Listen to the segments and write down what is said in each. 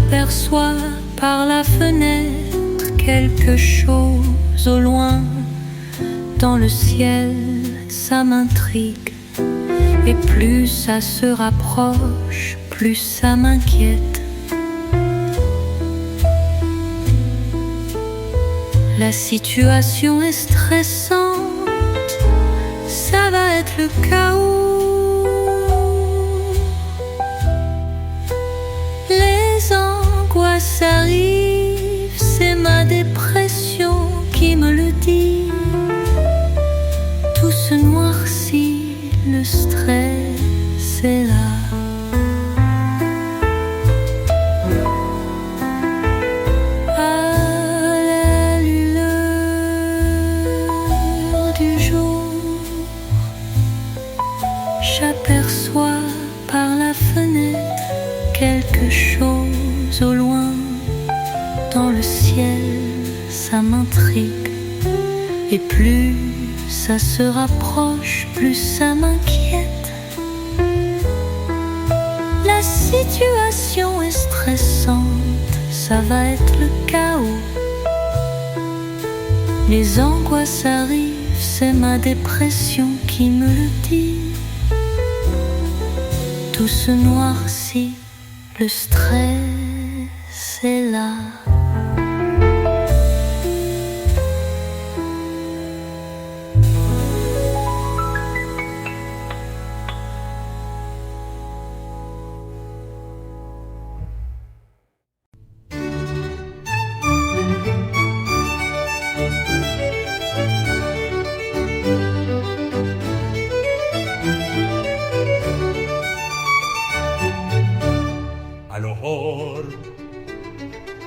J'aperçois par la fenêtre quelque chose au loin. Dans le ciel, ça m'intrigue. Et plus ça se rapproche, plus ça m'inquiète. La situation est stressante, ça va être le chaos. Les angoisses arrivent, c'est ma dépression qui me le dit. Tout se noircit, le stress est là. J'aperçois par la fenêtre quelque chose au loin. Dans le ciel, ça m'intrigue. Et plus ça se rapproche, plus ça m'inquiète. La situation est stressante, ça va être le chaos. Les angoisses arrivent, c'est ma dépression qui me le dit. Tout se noircit, le stress est là. Alors,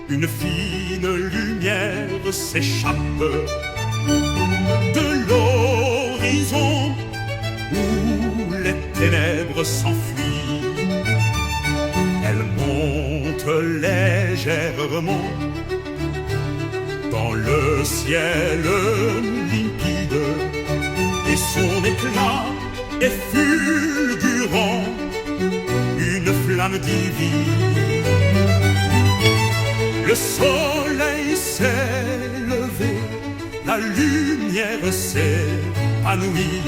une fine lumière s'échappe de l'horizon où les ténèbres s'enfuient. Elle monte légèrement dans le ciel limpide et son éclat est fulgurant. Une flamme divine. Le soleil s'est levé, la lumière s'épanouit.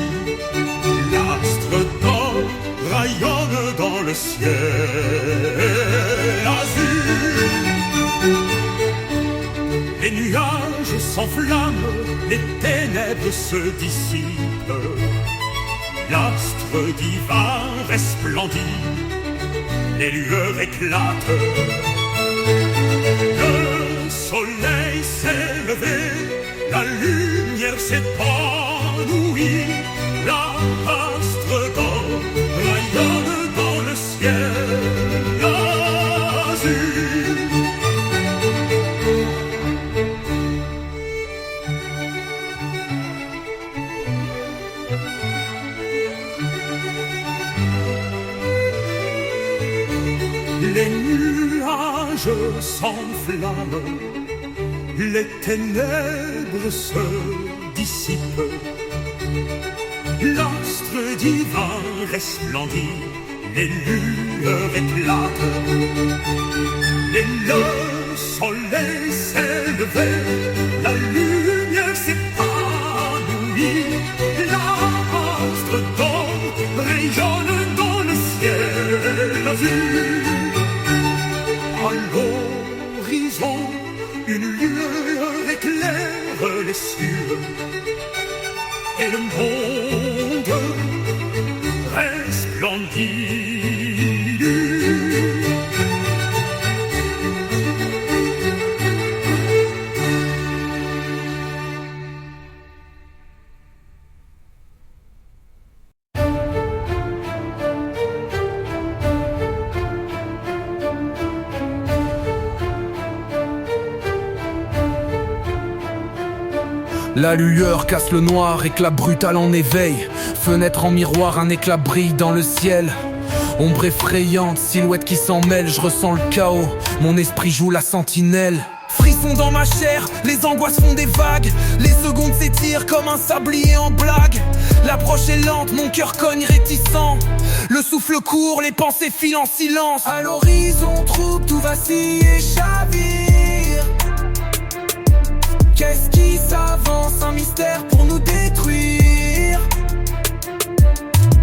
L'astre d'or rayonne dans le ciel azur. Les nuages s'enflamment, les ténèbres se dissipent. L'astre divin resplendit, les lueurs éclatent. Le soleil s'est levé, la lumière s'épanouit. L'astre d'or rayonne dans le ciel azur. Les nuages s'enflamment, les ténèbres se dissipent. L'astre divin resplendit, les lueurs éclatent. Et le soleil s'est levé, la lumière s'épanouit. L'astre d'or rayonne dans le ciel azur. À l'horizon, une lueur éclaire les cieux et le monde resplendit. La lueur casse le noir, éclat brutal en éveil. Fenêtre en miroir, un éclat brille dans le ciel. Ombre effrayante, silhouette qui s'en mêle. Je ressens le chaos, mon esprit joue la sentinelle. Frisson dans ma chair, les angoisses font des vagues. Les secondes s'étirent comme un sablier en blague. L'approche est lente, mon cœur cogne réticent. Le souffle court, les pensées filent en silence. À l'horizon trouble, tout vacille et chavire. Qu'est-ce qui s'avance, un mystère pour nous détruire.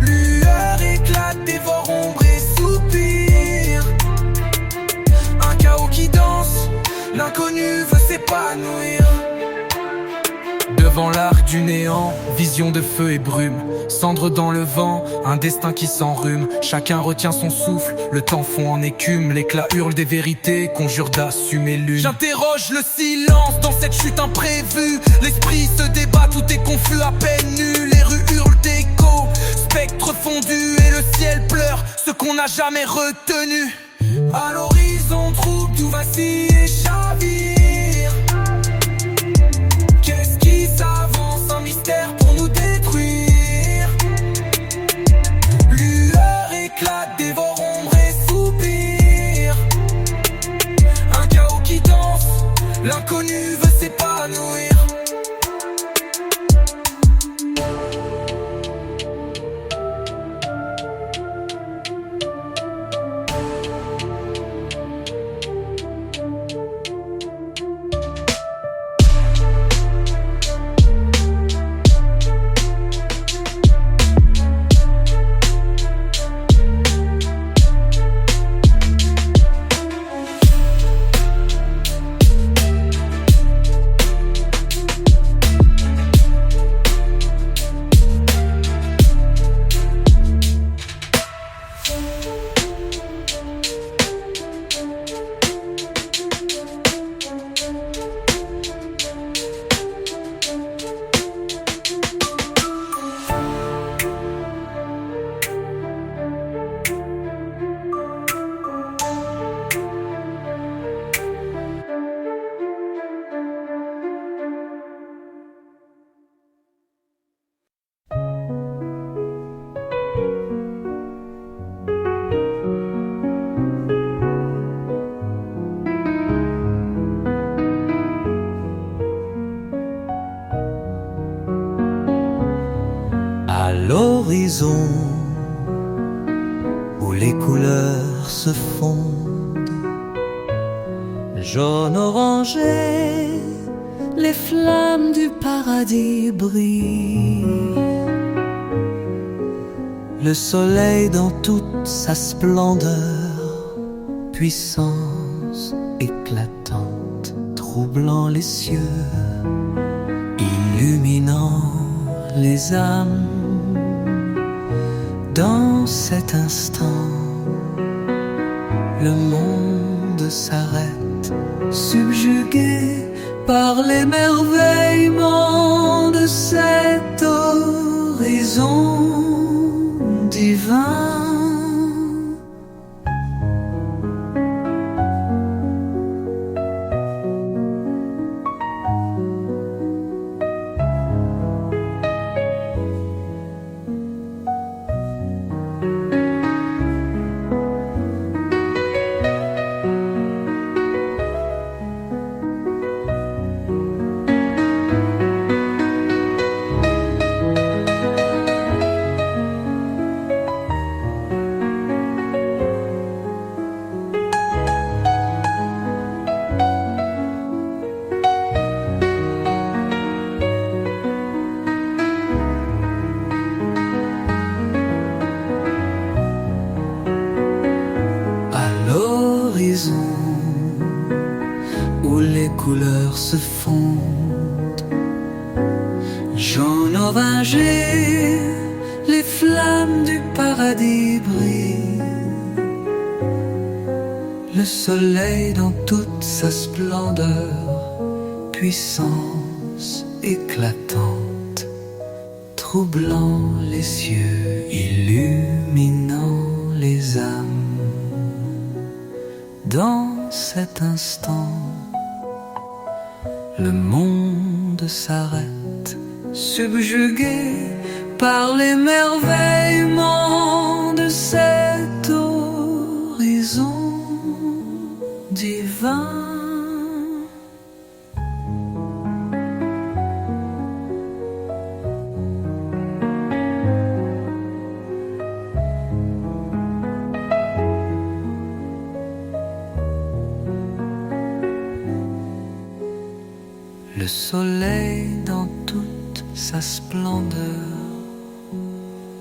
Lueur éclate, dévore ombre et soupir. Un chaos qui danse, l'inconnu veut s'épanouir. Devant l'arc du néant, vision de feu et brume. Cendre dans le vent, un destin qui s'enrhume. Chacun retient son souffle, le temps fond en écume. L'éclat hurle des vérités, conjure d'assumer l'une. J'interroge le silence dans cette chute imprévue. L'esprit se débat, tout est confus, à peine nu. Les rues hurlent d'écho, spectres fondus. Et le ciel pleure ce qu'on n'a jamais retenu. À l'horizon trouble, tout vacille et chavire. Qu'est-ce qui s'avance, un mystère pour nous détruire. Lueur éclate, dévore ombre et soupir. Un chaos qui danse, l'inconnu veut s'épanouir. À l'horizon où les couleurs se fondent, jaune orangé, les flammes du paradis brillent. Le soleil dans toute sa splendeur, puissance éclatante, troublant les cieux, illuminant les âmes. Dans cet instant, le monde s'arrête, subjugué par l'émerveillement de cet horizon divin. Où les couleurs se fondent, jaune orangé, les flammes du paradis brillent. Le soleil dans toute sa splendeur, puissance éclatante, troublant les cieux, illuminant les âmes. Dans cet instant, le monde s'arrête, subjugué par l'émerveillement de cet horizon divin. le soleil dans toute sa splendeur,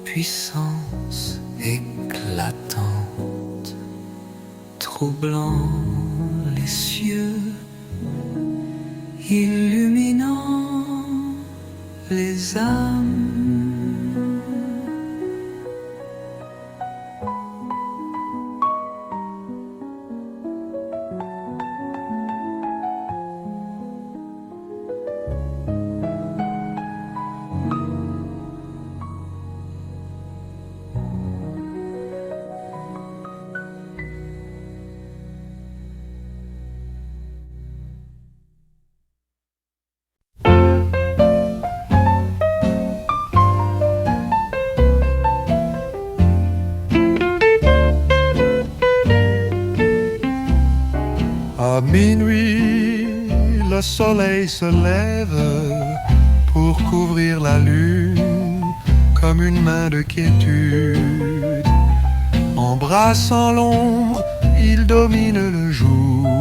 puissance éclatante, troublant les cieux, illuminant les âmes. À minuit, le soleil se lève pour couvrir la lune comme une main de quiétude. Embrassant l'ombre, il domine le jour,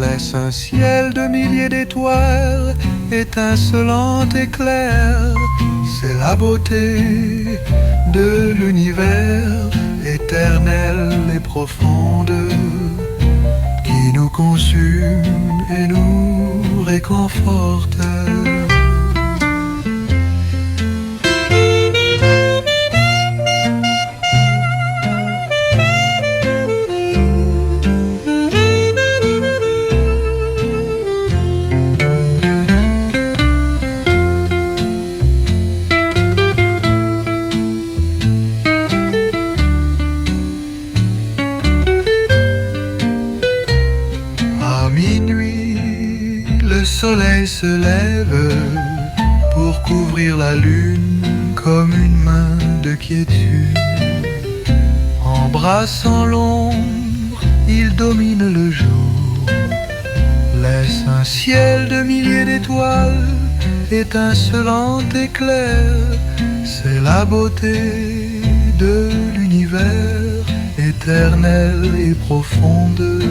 laisse un ciel de milliers d'étoiles étincelant et clair. C'est la beauté de l'univers, éternelle et profonde, qui nous consume et nous réconforte. Le soleil se lève pour couvrir la lune comme une main de quiétude. Embrassant l'ombre, il domine le jour, laisse un ciel de milliers d'étoiles étincelantes et claires. C'est la beauté de l'univers, éternelle et profonde,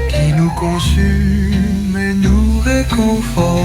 qui nous consume et nous réconforte.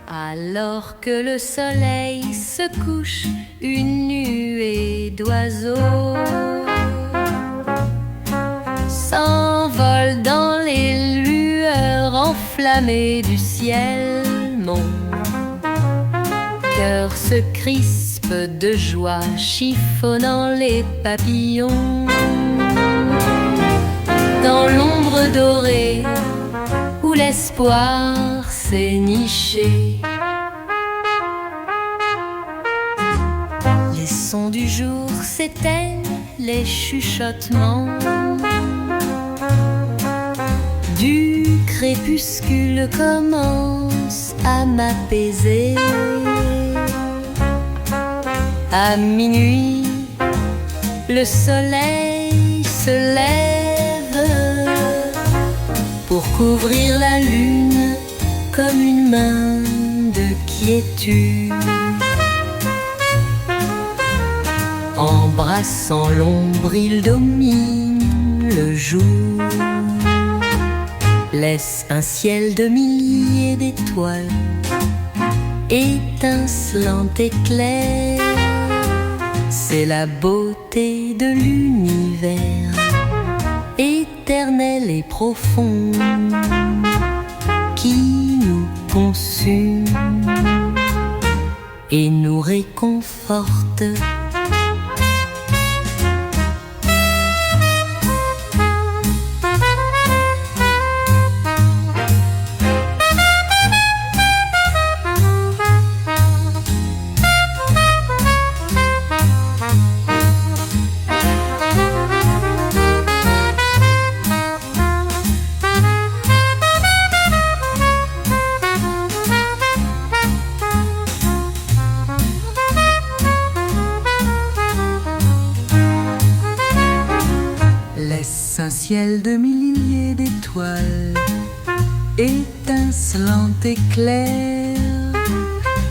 Alors que le soleil se couche, une nuée d'oiseaux s'envole dans les lueurs enflammées du ciel. Mon cœur se crispe de joie, chiffonnant les papillons. Dans l'ombre dorée où l'espoir s'est niché, les sons du jour s'éteignent, les chuchotements du crépuscule commencent à m'apaiser. À minuit, le soleil se lève pour couvrir la lune comme une main de quiétude. Embrassant l'ombre, il domine le jour, laisse un ciel de milliers d'étoiles étincelantes et claires. C'est la beauté de l'univers, éternelle et profonde, qui nous consume et nous réconforte. ciel de milliers d'étoiles, étincelantes et claires.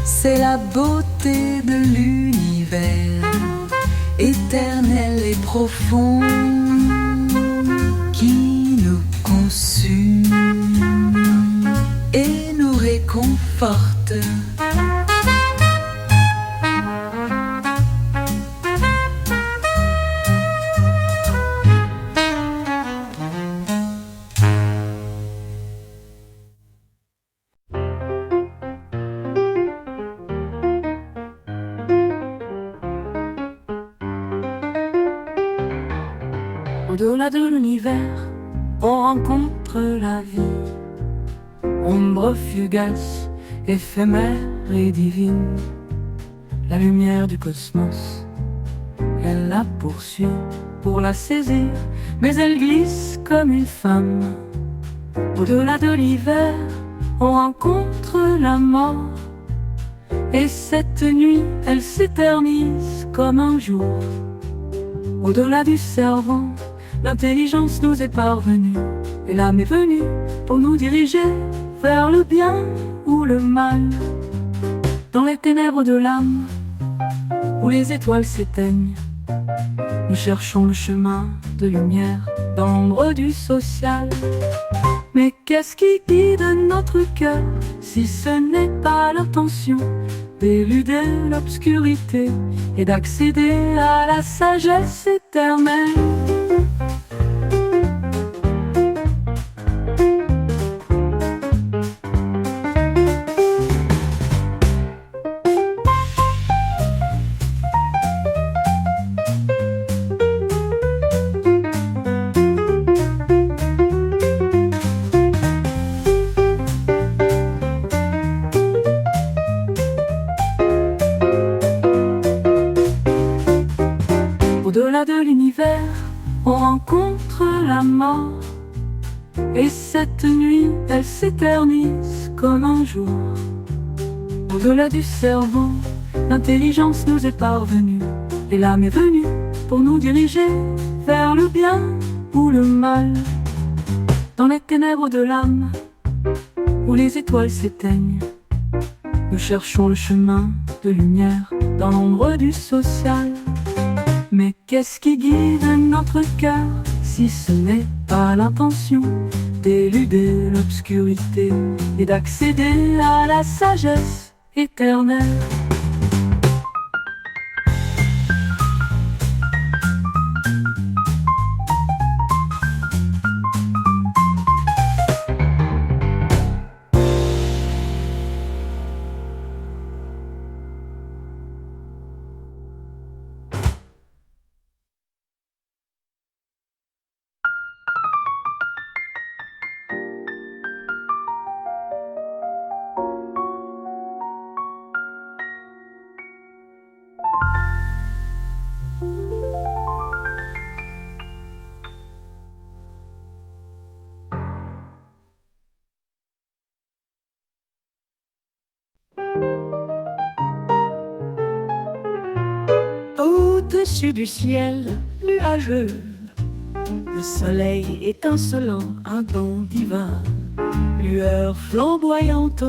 C'est la beauté de l'univers, éternel et profond, qui nous consume et nous réconforte. Au-delà de l'univers, on rencontre la vie, ombre fugace, éphémère et divine. La lumière du cosmos, elle la poursuit pour la saisir, mais elle glisse comme une femme. Au-delà de l'hiver, on rencontre la mort, et cette nuit, elle s'éternise comme un jour. Au-delà du cerveau, l'intelligence nous est parvenue, et l'âme est venue pour nous diriger vers le bien ou le mal. Dans les ténèbres de l'âme, où les étoiles s'éteignent, nous cherchons le chemin de lumière dans l'ombre du social. Mais qu'est-ce qui guide notre cœur, si ce n'est pas l'intention d'éluder l'obscurité et d'accéder à la sagesse éternelle? Au-delà de l'univers, on rencontre la mort, et cette nuit, elle s'éternise comme un jour. Au-delà du cerveau, l'intelligence nous est parvenue, et l'âme est venue pour nous diriger vers le bien ou le mal. Dans les ténèbres de l'âme, où les étoiles s'éteignent, nous cherchons le chemin de lumière dans l'ombre du social. Mais qu'est-ce qui guide notre cœur, si ce n'est pas l'intention d'éluder l'obscurité et d'accéder à la sagesse éternelle? Au-dessus du ciel nuageux, le soleil étincelant, un don divin, lueur flamboyante,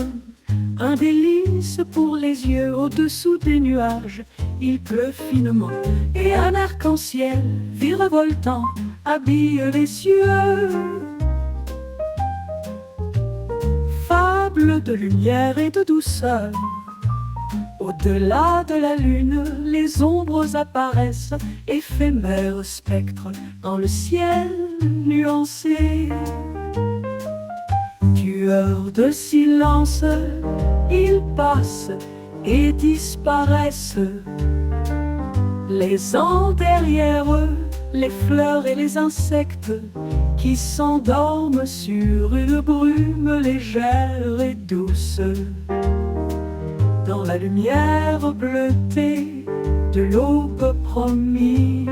un délice pour les yeux. Au-dessous des nuages, il pleut finement, et un arc-en-ciel virevoltant habille les cieux. Fable de lumière et de douceur, au-delà de la lune, les ombres apparaissent, éphémères spectres dans le ciel nuancé. Tueurs de silence, ils passent et disparaissent, laissant derrière eux les fleurs et les insectes qui s'endorment sur une brume légère et douce. Dans la lumière bleutée de l'aube promise.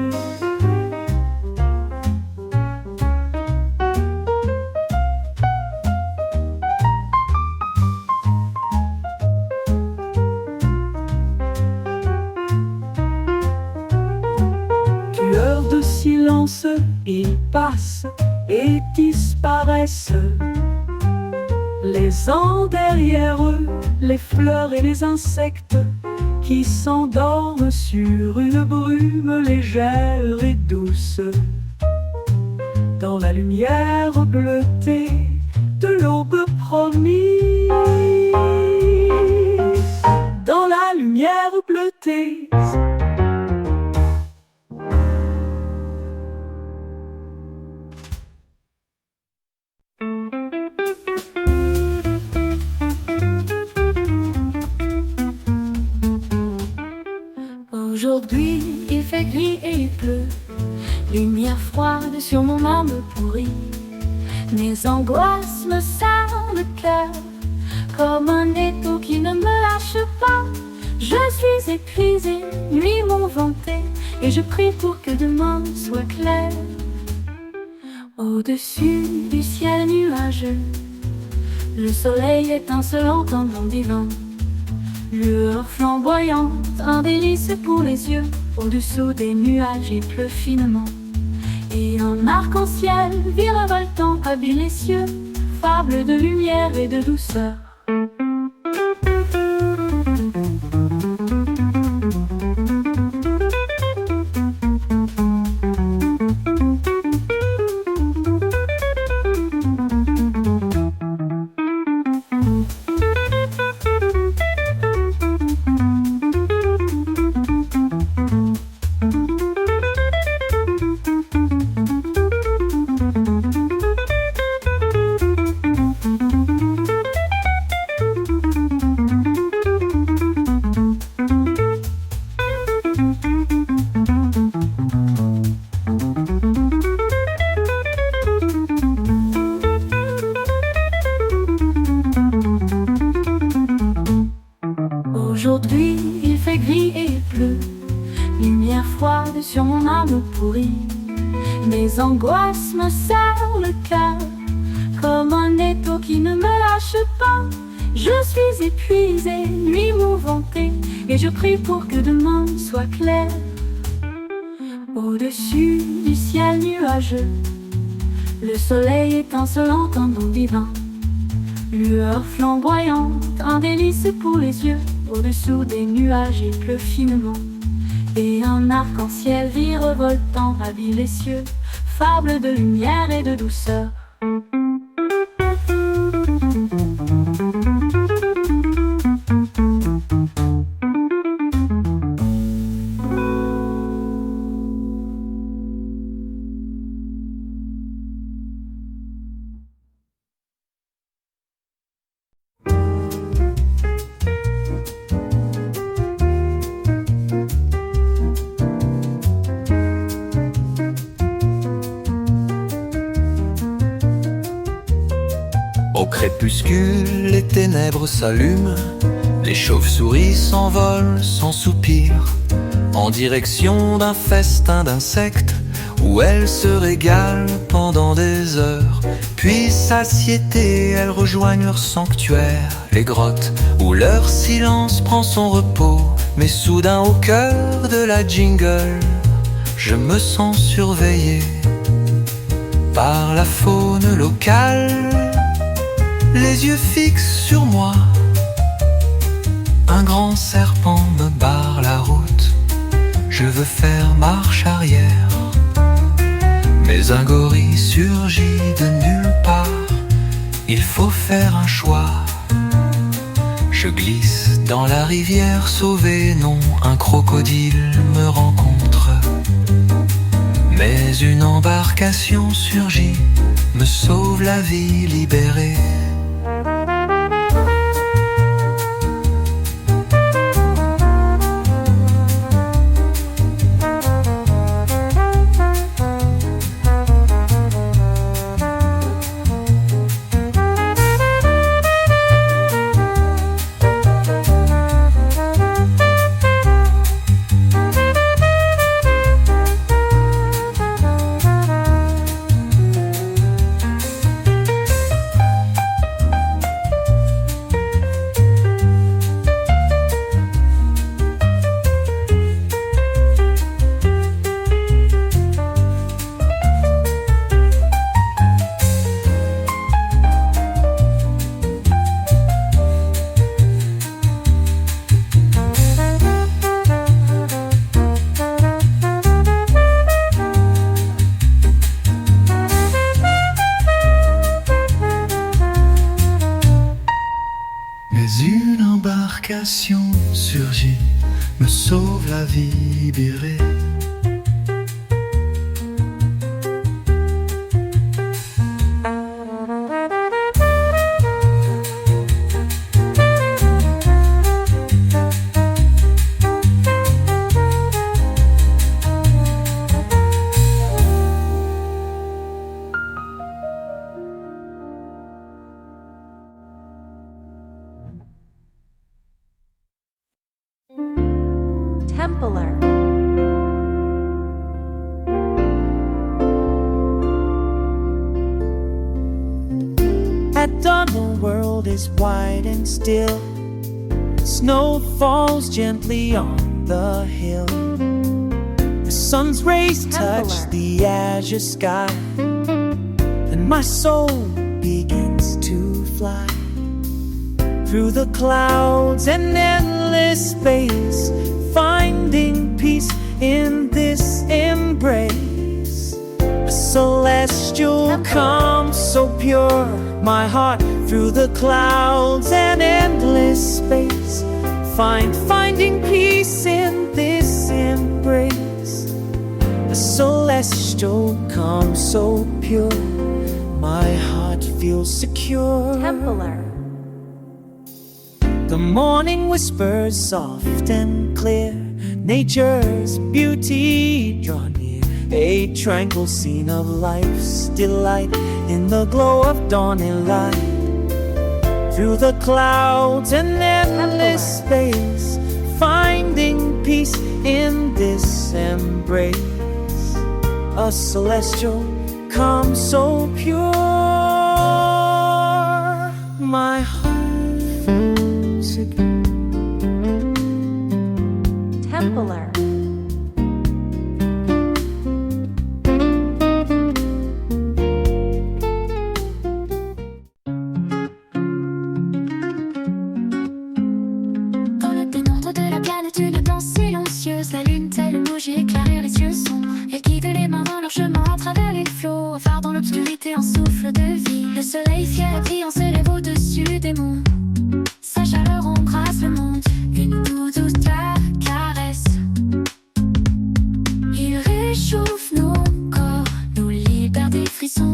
Tueurs de silence, Ils passent et disparaissent, les uns derrière eux, les fleurs et les insectes qui s'endorment sur une brume légère et douce. Dans la lumière bleutée de l'aube promise, dans la lumière bleutée. Aujourd'hui, il fait gris et il pleut, lumière froide sur mon âme pourrie. Mes angoisses me serrent le cœur, comme un étau qui ne me lâche pas. Je suis épuisée, nuits m'ont vanté, et je prie pour que demain soit clair. Au-dessus du ciel nuageux, le soleil étincelant dans mon divan. Lueur flamboyante, un délice pour les yeux. Au-dessous des nuages il pleut finement, et un arc-en-ciel virevoltant habille les cieux. Fable de lumière et de douceur. Aujourd'hui, il fait gris et il pleut, lumière froide sur mon âme pourrie. Mes angoisses me serrent le cœur, comme un étau qui ne me lâche pas. Je suis épuisée, nuits m'ont vanté, et je prie pour que demain soit clair. Au-dessus du ciel nuageux, le soleil étincelant dans mon divin. Lueur flamboyante, un délice pour les yeux. Au-dessous des nuages il pleut finement, et un arc-en-ciel virevoltant habille les cieux. Fable de lumière et de douceur. Au crépuscule, les ténèbres s'allument, les chauves-souris s'envolent sans soupir, en direction d'un festin d'insectes, où elles se régalent pendant des heures. Puis satiété, elles rejoignent leur sanctuaire, les grottes, où leur silence prend son repos. Mais soudain au cœur de la jungle, je me sens surveillé par la faune locale. Les yeux fixes sur moi, un grand serpent me barre la route. Je veux faire marche arrière, mais un gorille surgit de nulle part. Il faut faire un choix. Je glisse dans la rivière sauvée, non, un crocodile me rencontre. Mais une embarcation surgit, me sauve la vie libérée. me sauve la vie, Biré. Templar. At dawn the world is white and still. Snow falls gently on the hill. The sun's rays touch the azure sky, and my soul begins to fly through the clouds and endless space, finding peace in this embrace. A celestial calm so pure, my heart through the clouds and endless space, finding peace in this embrace. A celestial calm so pure, my heart feels secure. Templar. The morning whispers soft and clear, nature's beauty draw near, a tranquil scene of life's delight in the glow of dawning light. Through the clouds and endless space, finding peace in this embrace. A celestial calm so pure, my heart feels secure. Templar. Dans le pénombre de la planète, une danse silencieuse. La lune, telle une bougie, éclaire les yeux sombres. Elle guide les mains dans leur chemin à travers les flots. Un phare dans l'obscurité, un souffle de vie. Le soleil fier brillant se lève au-dessus des monts. Sa chaleur embrasse le monde. Une douce caresse. Il réchauffe nos corps, nous libère des frissons.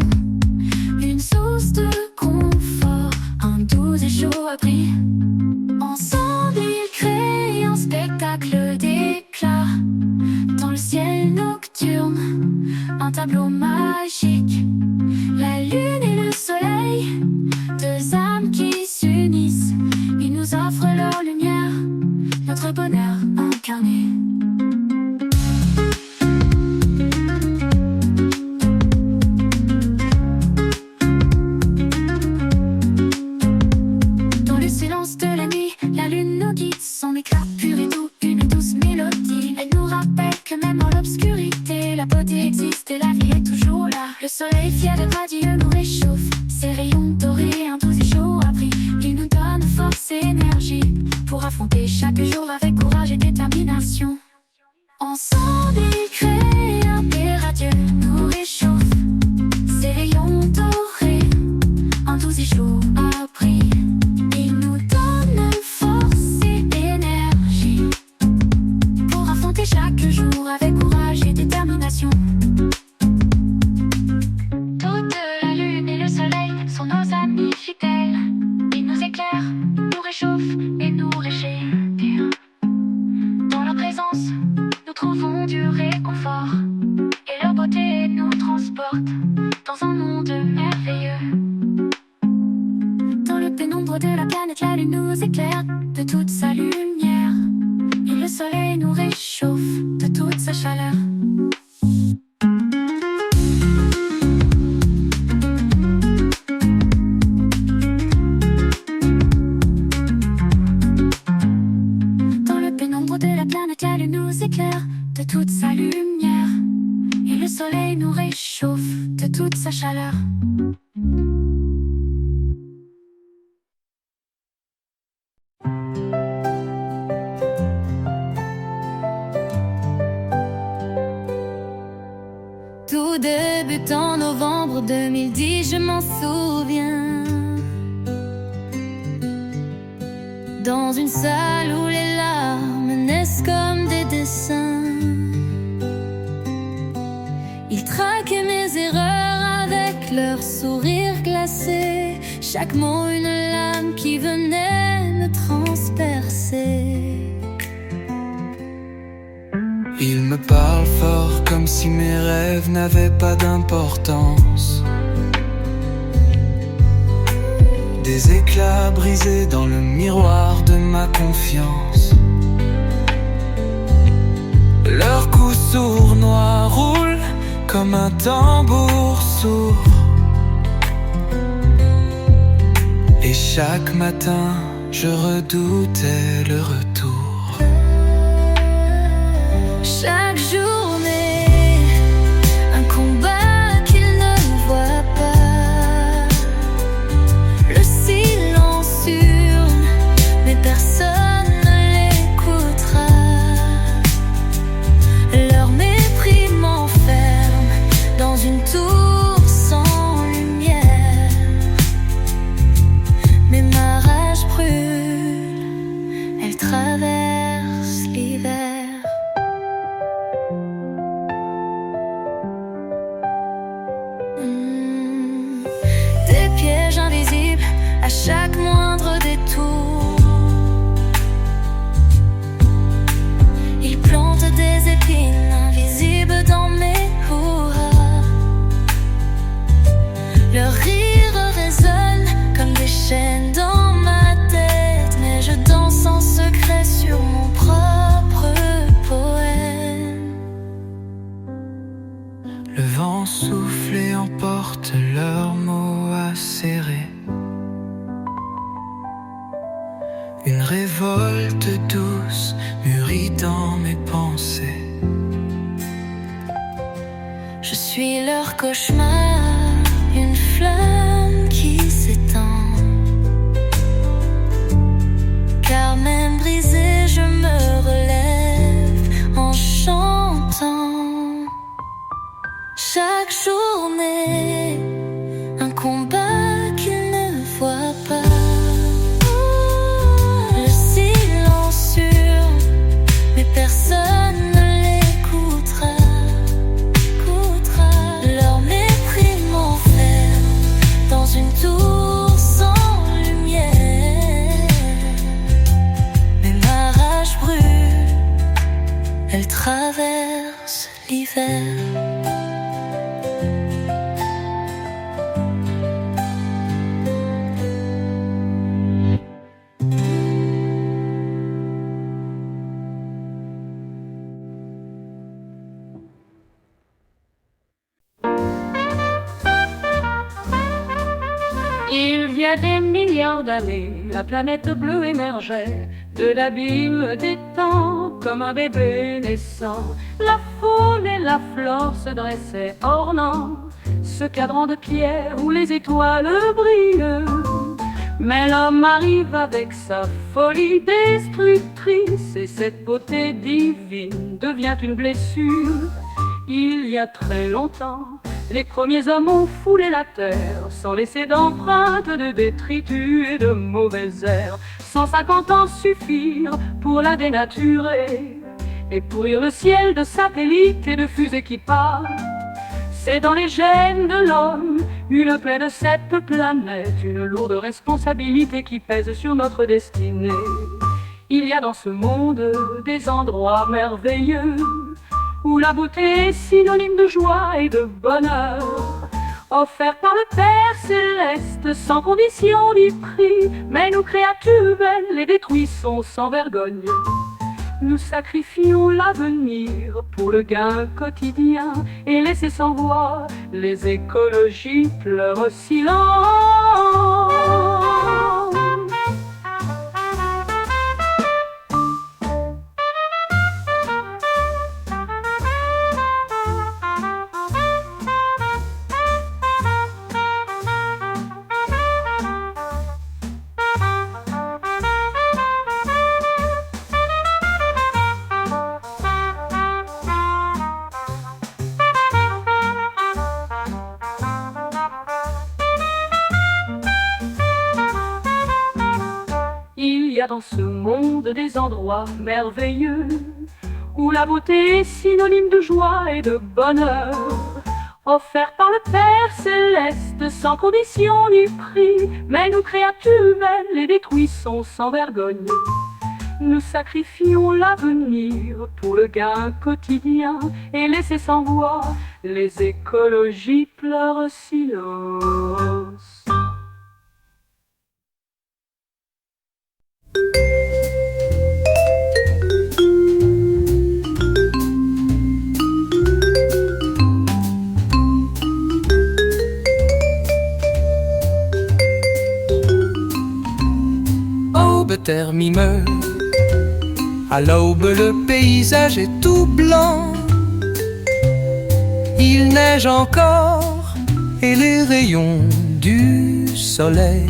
Une source de confort, un doux et chaud abri. Ensemble ils créent un spectacle d'éclat. Dans le ciel nocturne, un tableau magique. La lune et le soleil, deux âmes qui s'unissent. Ils nous offrent leur lumière, notre bonheur incarné. Dans le silence de la nuit, la lune nous guide, son éclat pur et doux, une douce mélodie. Elle nous rappelle que même dans l'obscurité, la beauté existe et la vie est toujours là. Le soleil fier de radieux nous réchauffe, ses rayons dorés, un doux et chaud abri. Il nous donne force et énergie pour affronter chaque jour avec courage et détermination. Ensemble ils créent un pays radieux, nous réchauffe, ses rayons dorés, un doux et chaud abri. Il nous donne force et énergie pour affronter chaque jour avec courage et détermination. Toute la lune et le soleil sont nos amis fidèles. Ils nous éclairent, nous réchauffent et nous régénèrent. Dans leur présence, nous trouvons du réconfort, et leur beauté nous transporte dans un monde merveilleux. Dans le pénombre de la planète, la lune nous éclaire de toute sa lumière, et le soleil nous réchauffe de toute sa chaleur. Dans le pénombre de la planète, la lune nous éclaire de toute sa lumière, et le soleil nous réchauffe de toute sa chaleur. Tout débute en novembre 2010, je m'en souviens. Dans une salle où les larmes naissent comme chaque mot une lame qui venait me transpercer. Il me parle fort comme si mes rêves n'avaient pas d'importance. Des éclats brisés dans le miroir de ma confiance. Leurs coups sournois roulent comme un tambour sourd. Et chaque matin, je redoutais le retour. Chaque journée, un combat qu'il ne voit pas. Le silence hurle, mais personne ne l'écoutera. Leur mépris m'enferme dans une tour sans lumière. Mais ma rage brûle, elle traverse l'hiver. Des pièges invisibles à chaque moindre détour. Ils plantent des épines invisibles dans mes hurrahs. Leur rire résonne comme des chaînes dans ma tête, mais je danse en secret sur mon propre poème. Le vent souffle et emporte leurs mots acérés. Une révolte douce mûrit dans mes pensées. Je suis leur cauchemar, une flamme qui s'étend. Car même brisée, je me relève en chantant. Chaque journée, un combat qu'ils ne voient pas. Le silence hurle, mais personne ne l'écoutera. Leur mépris m'enferme dans une tour sans lumière. Mais ma rage brûle, elle traverse l'hiver. Il y a des milliards d'années, la planète bleue émergeait de l'abîme des temps comme un bébé naissant. La faune et la flore se dressaient ornant ce cadran de pierre où les étoiles brillent. Mais l'homme arrive avec sa folie destructrice et cette beauté divine devient une blessure. Il y a très longtemps, les premiers hommes ont foulé la terre sans laisser d'empreintes de détritus et de mauvaises herbes. 150 ans suffirent pour la dénaturer et pourrir le ciel de satellites et de fusées qui partent. C'est dans les gènes de l'homme une plaie de cette planète, une lourde responsabilité qui pèse sur notre destinée. Il y a dans ce monde des endroits merveilleux où la beauté est synonyme de joie et de bonheur, offert par le Père Céleste sans condition ni prix. Mais nous créatures humaines les détruisons sans vergogne. Nous sacrifions l'avenir pour le gain quotidien et laisser sans voix les écologies pleurent silence. Il y a dans ce monde des endroits merveilleux où la beauté est synonyme de joie et de bonheur, offert par le Père Céleste, sans condition ni prix. Mais nous, créatures humaines, les détruisons sans vergogne. Nous sacrifions l'avenir pour le gain quotidien et laisser sans voix les écologies pleurent silence. Aube termine, à l'aube le paysage est tout blanc. Il neige encore et les rayons du soleil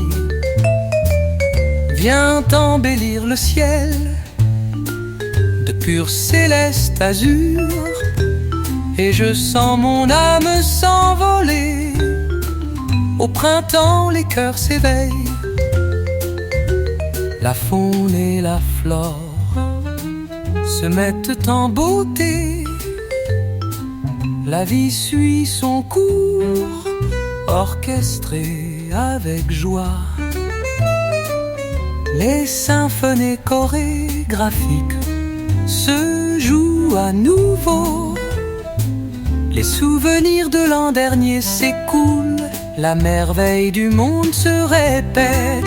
viennent embellir le ciel de pur céleste azur. Et je sens mon âme s'envoler. Au printemps les cœurs s'éveillent. La faune et la flore se mettent en beauté. La vie suit son cours, orchestrée avec joie. Les symphonies chorégraphiques se jouent à nouveau. Les souvenirs de l'an dernier s'écoulent. La merveille du monde se répète.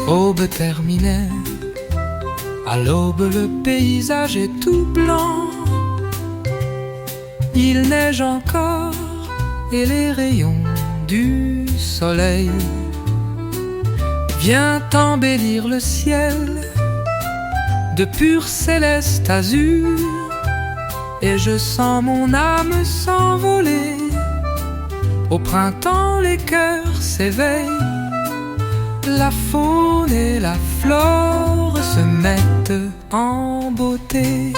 Aube terminée, à l'aube le paysage est tout blanc. Il neige encore et les rayons du soleil viennent embellir le ciel de pur céleste azur. Et je sens mon âme s'envoler. Au printemps les cœurs s'éveillent. La faune et la flore se mettent en beauté.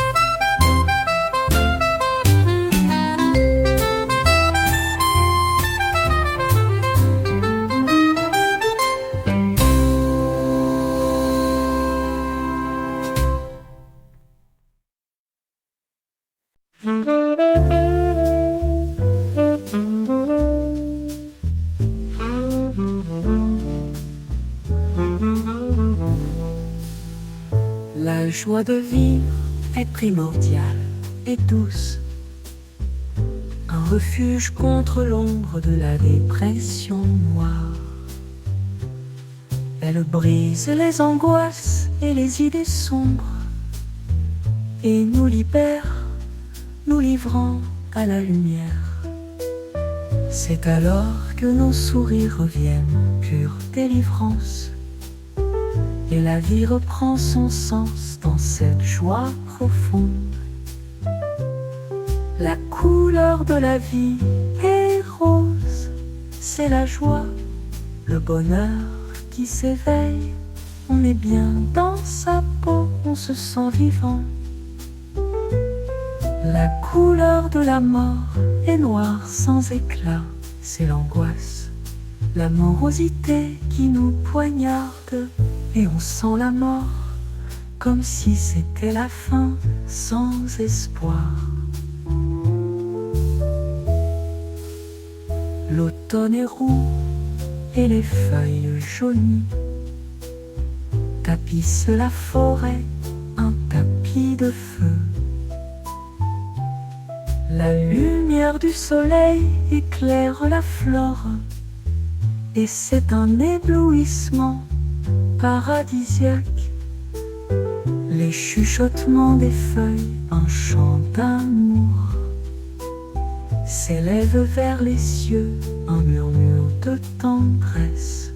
La joie de vivre est primordiale et douce, un refuge contre l'ombre de la dépression noire. Elle brise les angoisses et les idées sombres et nous libère, nous livrant à la lumière. C'est alors que nos sourires reviennent, pure délivrance. Et la vie reprend son sens dans cette joie profonde. La couleur de la vie est rose, c'est la joie, le bonheur qui s'éveille. On est bien dans sa peau, on se sent vivant. La couleur de la mort est noire sans éclat, c'est l'angoisse, la morosité qui nous poignarde. Et on sent la mort comme si c'était la fin sans espoir. L'automne est roux et les feuilles jaunies tapissent la forêt, un tapis de feu. La lumière du soleil éclaire la flore, et c'est un éblouissement paradisiaque. Les chuchotements des feuilles, un chant d'amour, s'élève vers les cieux, un murmure de tendresse.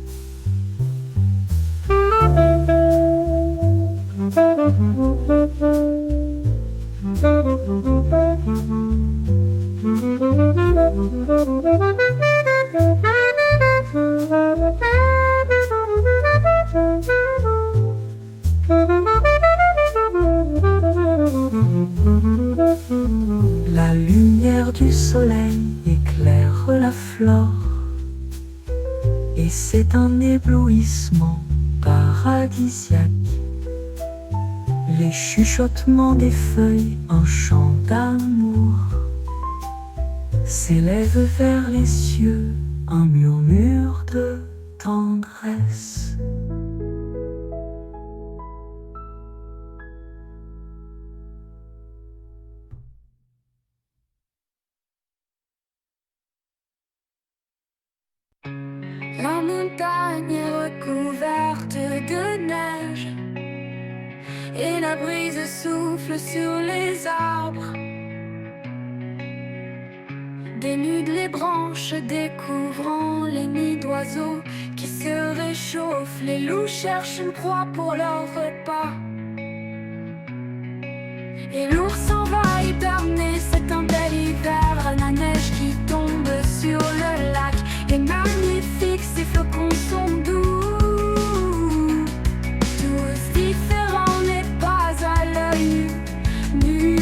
La lumière du soleil éclaire la flore, et c'est un éblouissement paradisiaque. Les chuchotements des feuilles, un chant d'amour, s'élève vers les cieux, un murmure de tendresse. La montagne est recouverte de neige et la brise souffle sur les arbres. Dénudent les branches, découvrant les nids d'oiseaux qui se réchauffent. Les loups cherchent une proie pour leur repas. Et l'ours s'en va hiberner, c'est un bel hiver. La neige qui tombe sur le lac est magnifique, ces flocons sont doux. Tous différents, mais pas à l'œil nu.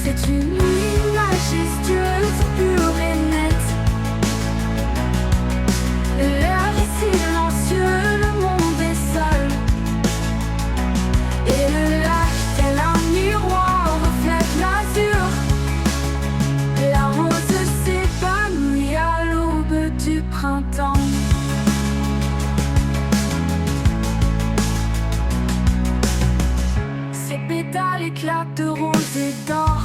C'est une nuit majestueuse, pure et nette. L'air est silencieux, le monde est seul. Et le lac, tel un miroir, reflète l'azur. La rose s'épanouit à l'aube du printemps. Ses pétales éclatent de rose et d'or.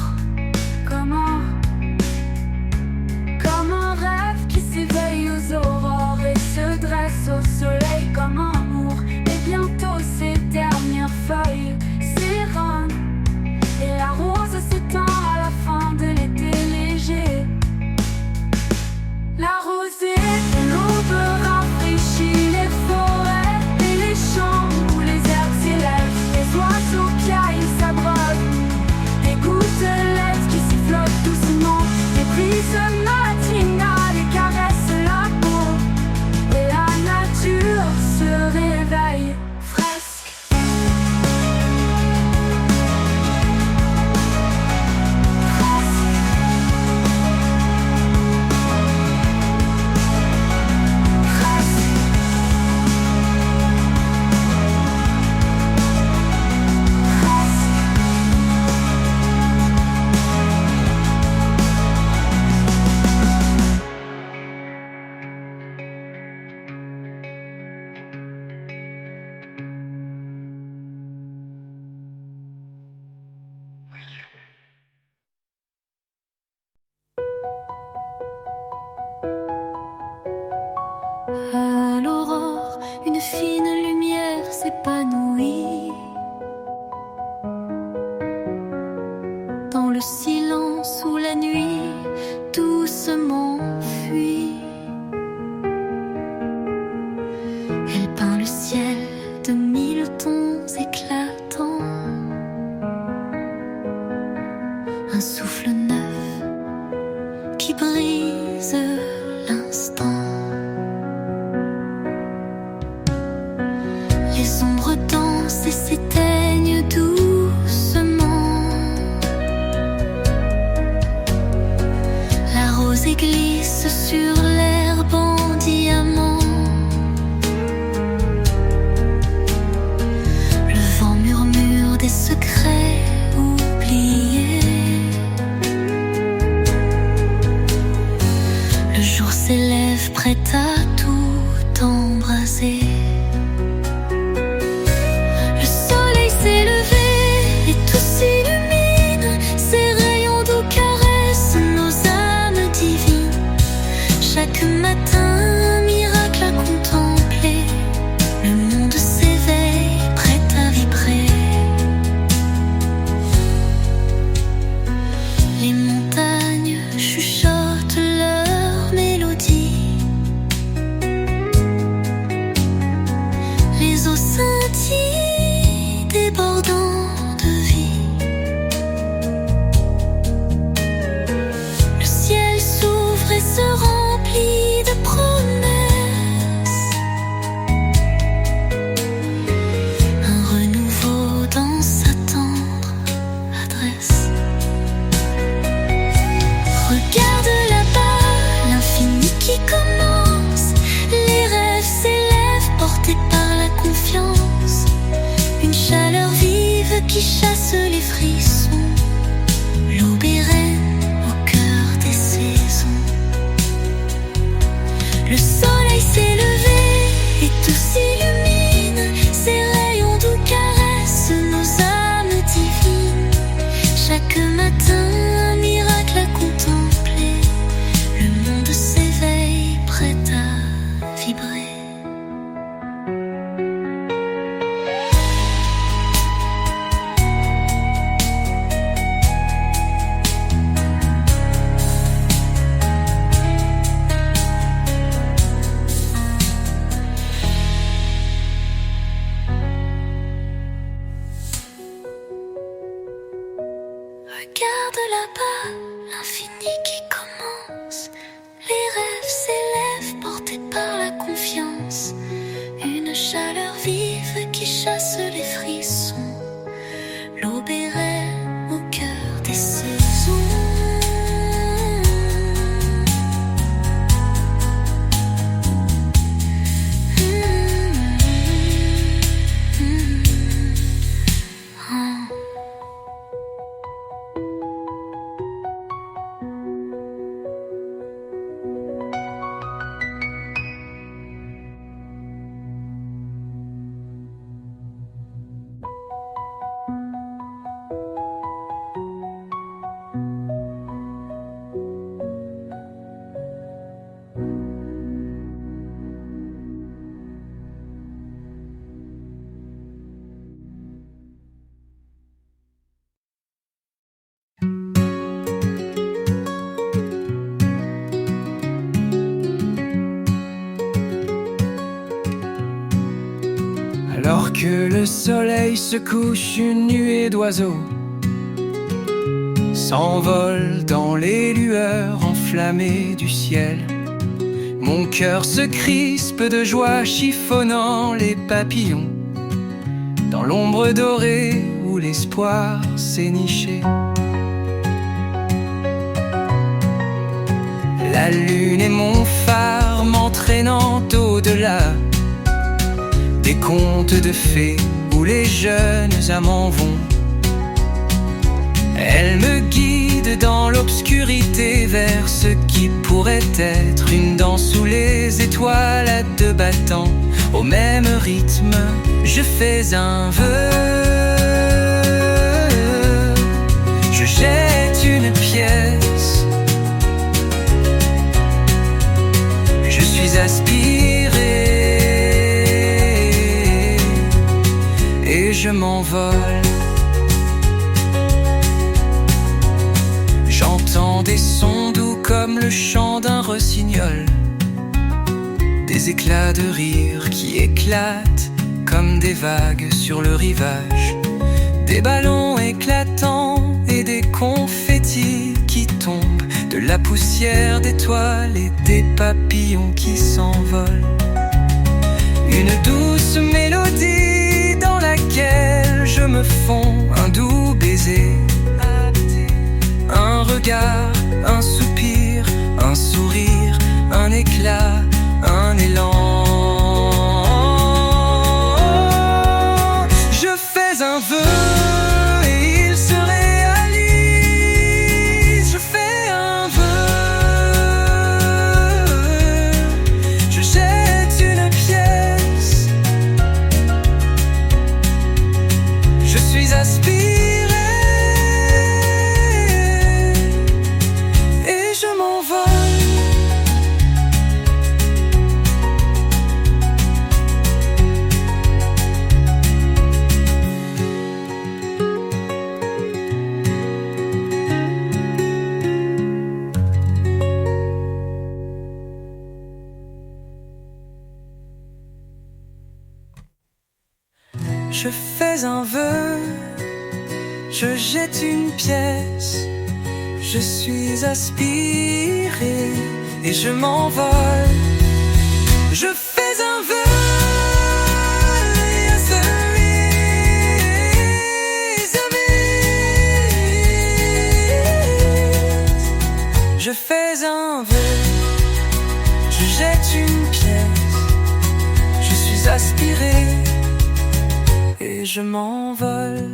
Comme un rêve qui s'éveille aux aurores et se dresse au soleil comme un amour. Et bientôt ses dernières feuilles s'éronnent et la rose s'éteint à la fin de l'été léger. La rosée de l'aube rafraîchit les forêts et les champs où les herbes s'élèvent. Les oiseaux piaillent, s'abreuvent des gouttelettes qui sifflotent doucement. Les brises matinales caressent la peau et la nature se réveille fresque. À l'aurore, une fine lumière s'épanouit. Dans le silence où la nuit doucement fuit, elle peint le ciel de mille tons éclatants. Un souffle neuf qui brise l'instant. Les ombres dansent et s'éteignent doucement. La rosée glisse sur l'herbe en diamant. Le vent murmure des secrets oubliés. Le jour s'élève prêt à tout embraser. S'élève et tout s'illumine, ses rayons doux vive qui chasse les frissons, l'aube est reine au cœur des saisons. Le soleil s'est levé et tout s'illumine, ses rayons doux caressent nos âmes divines. Chaque matin, un miracle à contempler, le monde s'éveille, prêt à vibrer. Regarde là-bas, l'infini qui commence. Les rêves s'élèvent, portés par la confiance. Une chaleur vive qui chasse les frissons. L'aube est reine au cœur des saisons. Alors que le soleil se couche, une nuée d'oiseaux s'envole dans les lueurs enflammées du ciel. Mon cœur se crispe de joie, chiffonnant les papillons dans l'ombre dorée où l'espoir s'est niché. La lune est mon phare, m'entraînant au-delà des contes de fées où les jeunes amants vont. Elle me guide dans l'obscurité vers ce qui pourrait être une danse sous les étoiles à deux battants. Au même rythme, je fais un vœu. Je jette une pièce. Je suis aspiré et je m'envole. J'entends des sons doux comme le chant d'un rossignol, des éclats de rire qui éclatent comme des vagues sur le rivage, des ballons éclatants et des confettis qui tombent, de la poussière d'étoiles et des papillons qui s'envolent. Une douce mélodie dans laquelle je me fonds, un doux baiser, un regard, un soupir, un sourire, un éclat, un élan. Je fais un vœu et il se réalise. Je fais un vœu. Je jette une pièce. Je suis aspiré. Je fais un vœu, je jette une pièce, je suis aspiré et je m'envole. Je fais un vœu, yes, there is a miss. Je fais un vœu, je jette une pièce, je suis aspiré et je m'envole.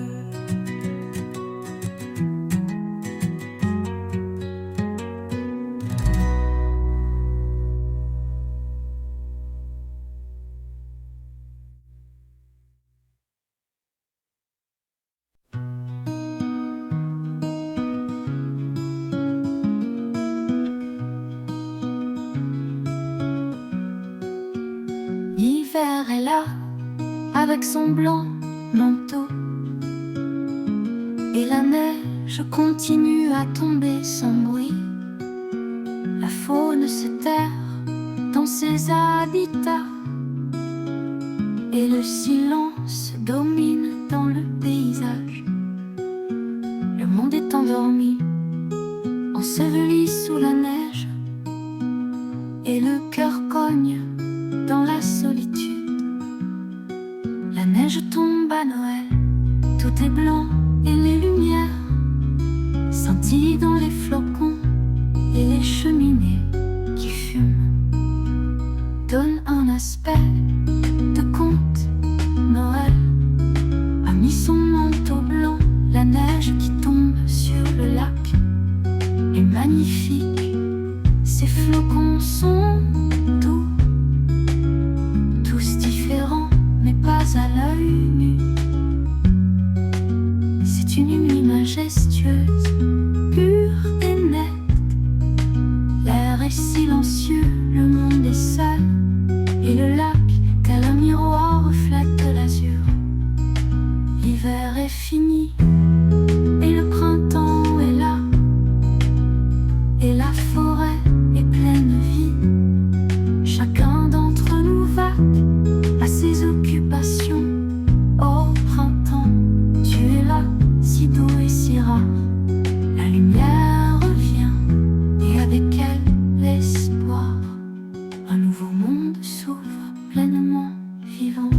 avec son blanc manteau. Et la neige continue à tomber sans bruit. La faune se terre dans ses habitats. Et le silence domine dans le paysage. Le monde est endormi, enseveli sous la neige. Et le cœur cogne dans la solitude. La neige tombe à Noël, tout est blanc et les lumières scintillent dans les flocons. Et les cheminées qui fument donnent un aspect de conte. Noël a mis son manteau blanc. La neige qui tombe sur le lac est magnifique. Ces flocons sont doux, tous différents, mais pas à l'œil nu. C'est une nuit majestueuse, pure et nette. L'air est silencieux, le monde est seul. Et le lac, tel un miroir, reflète l'azur. L'hiver est fini et le printemps est là. Et la forêt est pleine de vie. Chacun d'entre nous va à ses occupations. Au printemps, tu es là, si doux et si rare. La lumière revient et avec elle l'espoir. Un nouveau monde s'ouvre pleinement vivant.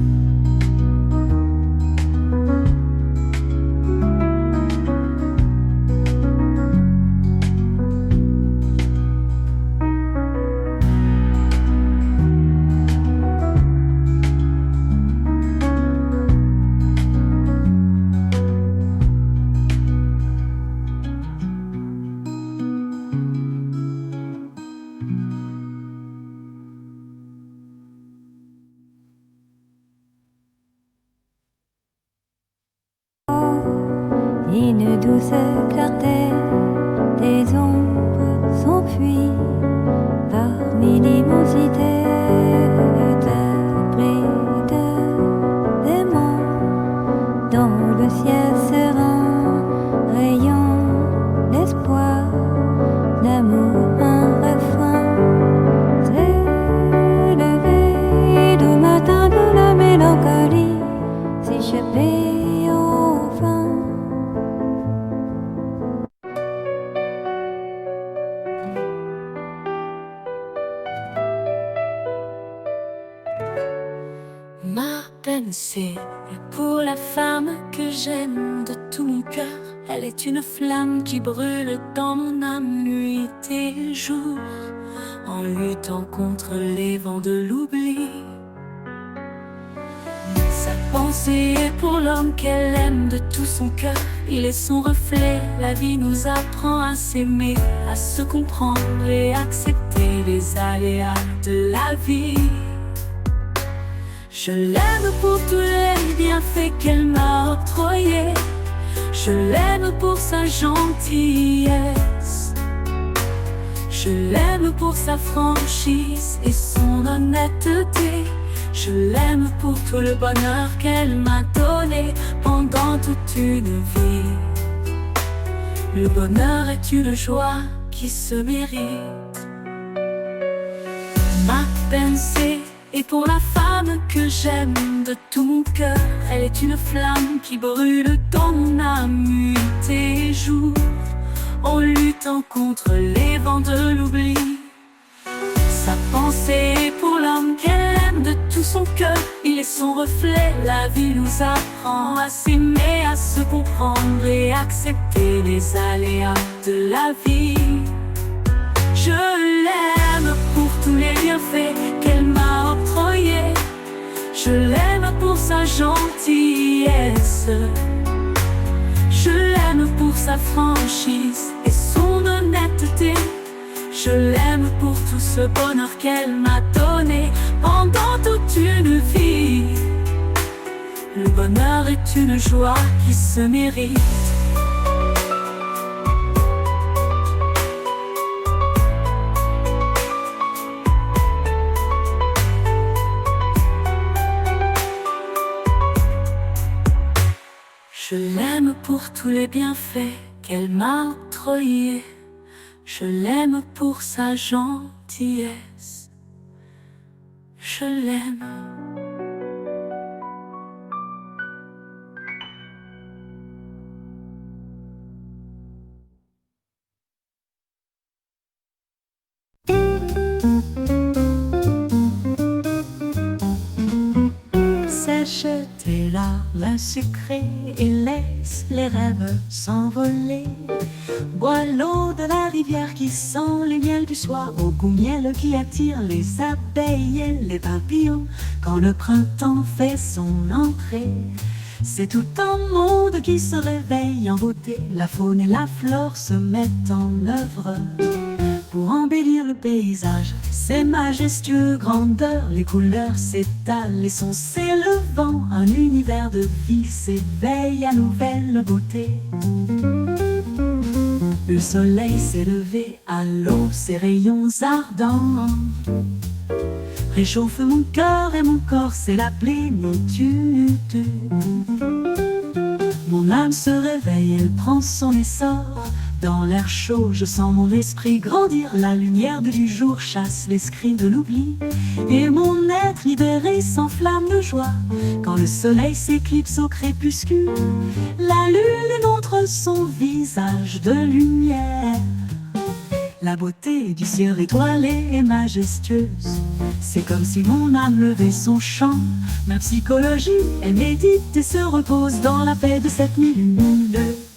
Une douce clarté, des ombres s'enfuient parmi l'immensité de bride d'aimants. Dans le ciel serein, rayon d'espoir, d'amour, un refrain. C'est levé le matin de la mélancolie, s'échapper au vent. Ma pensée est pour la femme que j'aime de tout mon cœur. Elle est une flamme qui brûle dans mon âme nuit et jour, en luttant contre les vents de l'oubli. Sa pensée est pour l'homme qu'elle aime de tout son cœur. Il est son reflet, la vie nous apprend à s'aimer, à se comprendre et accepter les aléas de la vie. Je l'aime pour tous les bienfaits qu'elle m'a octroyés. Je l'aime pour sa gentillesse. Je l'aime pour sa franchise et son honnêteté. Je l'aime pour tout le bonheur qu'elle m'a donné pendant toute une vie. Le bonheur est une joie qui se mérite. Ma pensée et pour la femme que j'aime de tout mon cœur, elle est une flamme qui brûle dans mon âme nuit et jour, en luttant contre les vents de l'oubli. Sa pensée est pour l'homme qu'elle aime de tout son cœur. Il est son reflet, la vie nous apprend à s'aimer, à se comprendre et accepter les aléas de la vie. Je l'aime pour tous les bienfaits qu'elle m'a octroyés. Je l'aime pour sa gentillesse. Je l'aime pour sa franchise et son honnêteté. Je l'aime pour tout ce bonheur qu'elle m'a donné pendant toute une vie. Le bonheur est une joie qui se mérite. pour tous les bienfaits qu'elle m'a octroyés. Je l'aime pour sa gentillesse. Je l'aime. Sèche tes larmes sucrées et laisse les rêves s'envoler. Bois l'eau de la rivière qui sent le miel du soir, au goût miel qui attire les abeilles et les papillons. Quand le printemps fait son entrée, c'est tout un monde qui se réveille en beauté. La faune et la flore se mettent en œuvre pour embellir le paysage. C'est majestueux, grandeur, les couleurs s'étalent, les sons s'élevant, un univers de vie s'éveille à nouvelle beauté. Le soleil s'est levé à l'aube, ses rayons ardents réchauffe mon cœur et mon corps, c'est la plénitude. Mon âme se réveille, elle prend son essor. Dans l'air chaud, je sens mon esprit grandir. La lumière du jour chasse l'esprit de l'oubli, et mon être libéré s'enflamme de joie. Quand le soleil s'éclipse au crépuscule, la lune montre son visage de lumière. La beauté du ciel étoilé est majestueuse. C'est comme si mon âme levait son chant. Ma psychologie, elle médite et se repose dans la paix de cette nuit lumineuse.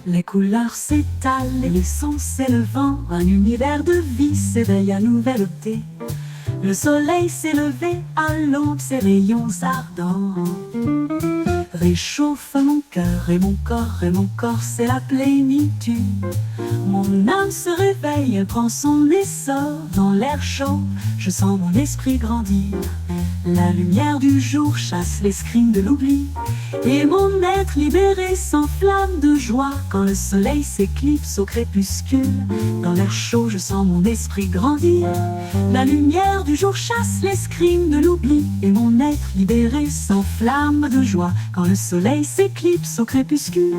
Les couleurs s'étalent et les sons s'élevant, un univers de vie s'éveille à nouvelleté. Le soleil s'est levé à l'aube, ses rayons ardents réchauffe mon cœur et mon corps, c'est la plénitude. Mon âme se réveille, elle prend son essor. Dans l'air chaud, je sens mon esprit grandir. La lumière du jour chasse l'escrime de l'oubli, et mon être libéré s'enflamme de joie. Quand le soleil s'éclipse au crépuscule, dans l'air chaud, je sens mon esprit grandir. La lumière du jour chasse l'escrime de l'oubli, et mon être libéré s'enflamme de joie. Quand le soleil s'éclipse au crépuscule,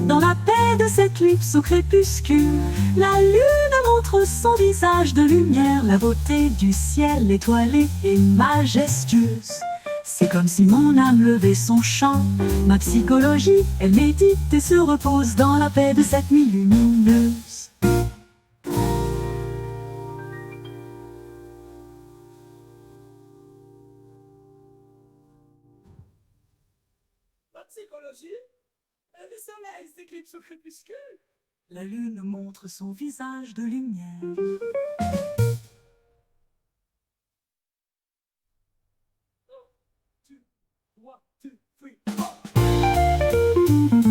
dans la paix de cette éclipse au crépuscule, la lune montre son visage de lumière. La beauté du ciel étoilé est majestueuse. C'est comme si mon âme levait son chant. Ma psychologie, elle médite et se repose dans la paix de cette nuit lumineuse. Ma psychologie, le soleil s'éclipse au crépuscule. La lune montre son visage de lumière. 1, 2, 3, 4.